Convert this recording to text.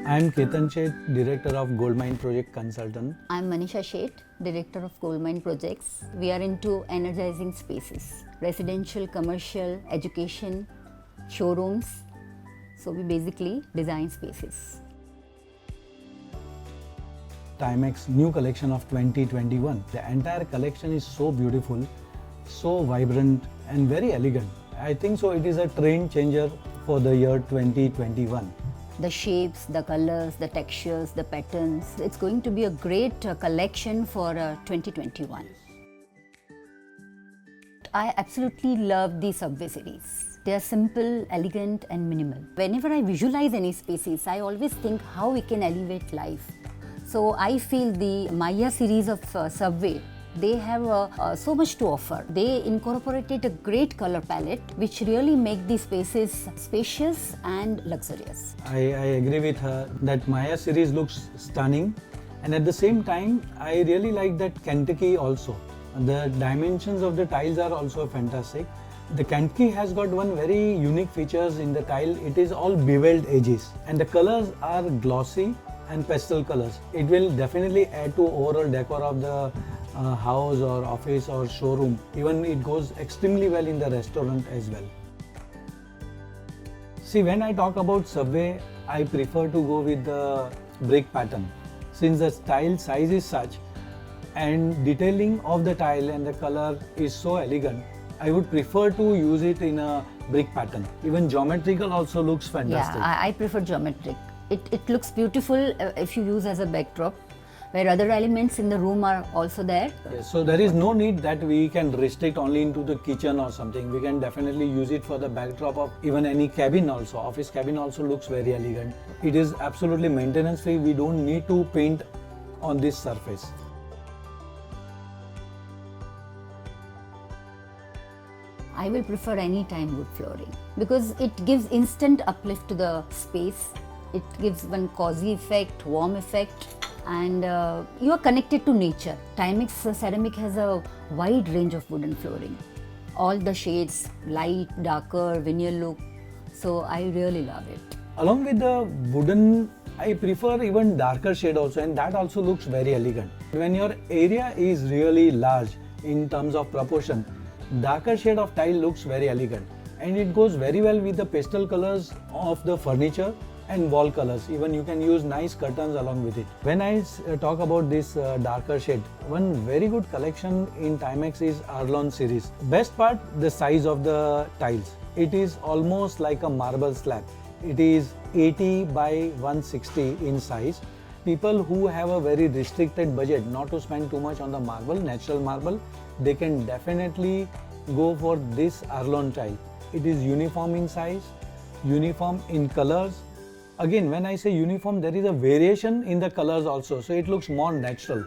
I am Ketan Sheth, Director of Gold Mine Project Consultant. I'm Manisha Sheth, Director of Gold Mine Projects. We are into energizing spaces, residential, commercial, education, showrooms. So we basically design spaces. Timex new collection of 2021. The entire collection is so beautiful, so vibrant and very elegant. I think so it is a trend changer for the year 2021. The shapes, the colors, the textures, the patterns. It's going to be a great collection for 2021. I absolutely love the Subway series. They are simple, elegant and minimal. Whenever I visualize any spaces, I always think how we can elevate life. So I feel the Maya series of Subway, they have so much to offer. They incorporated a great color palette which really make the spaces spacious and luxurious. I agree with her that Maya series looks stunning, and at the same time I really like that Kentucky also. The dimensions of the tiles are also fantastic. The Kentucky has got one very unique features in the tile. It is all beveled edges and the colors are glossy and pastel colors. It will definitely add to overall decor of the house or office or showroom. Even it goes extremely well in the restaurant as well. See, when I talk about Subway, I prefer to go with the brick pattern. Since the tile size is such and detailing of the tile and the color is so elegant, I would prefer to use it in a brick pattern. Even geometrical also looks fantastic. Yeah, I prefer geometric. It looks beautiful if you use as a backdrop, where other elements in the room are also there. Yes, so there is no need that we can restrict only into the kitchen or something. We can definitely use it for the backdrop of even any cabin also. Office cabin also looks very elegant. It is absolutely maintenance free. We don't need to paint on this surface. I will prefer any time wood flooring because it gives instant uplift to the space. It gives one cozy effect, warm effect, and you are connected to nature. Timex ceramic has a wide range of wooden flooring. All the shades, light, darker, veneer look. So I really love it. Along with the wooden, I prefer even darker shade also, and that also looks very elegant. When your area is really large in terms of proportion, darker shade of tile looks very elegant, and it goes very well with the pastel colors of the furniture and wall colors. Even you can use nice curtains along with it. When I talk about this darker shade, one very good collection in Timex is Arlon series. Best part, the size of the tiles. It is almost like a marble slab. It is 80 by 160 in size. People who have a very restricted budget, not to spend too much on the marble, natural marble, they can definitely go for this Arlon tile. It is uniform in size, uniform in colors. Again, when I say uniform, there is a variation in the colors also, so it looks more natural.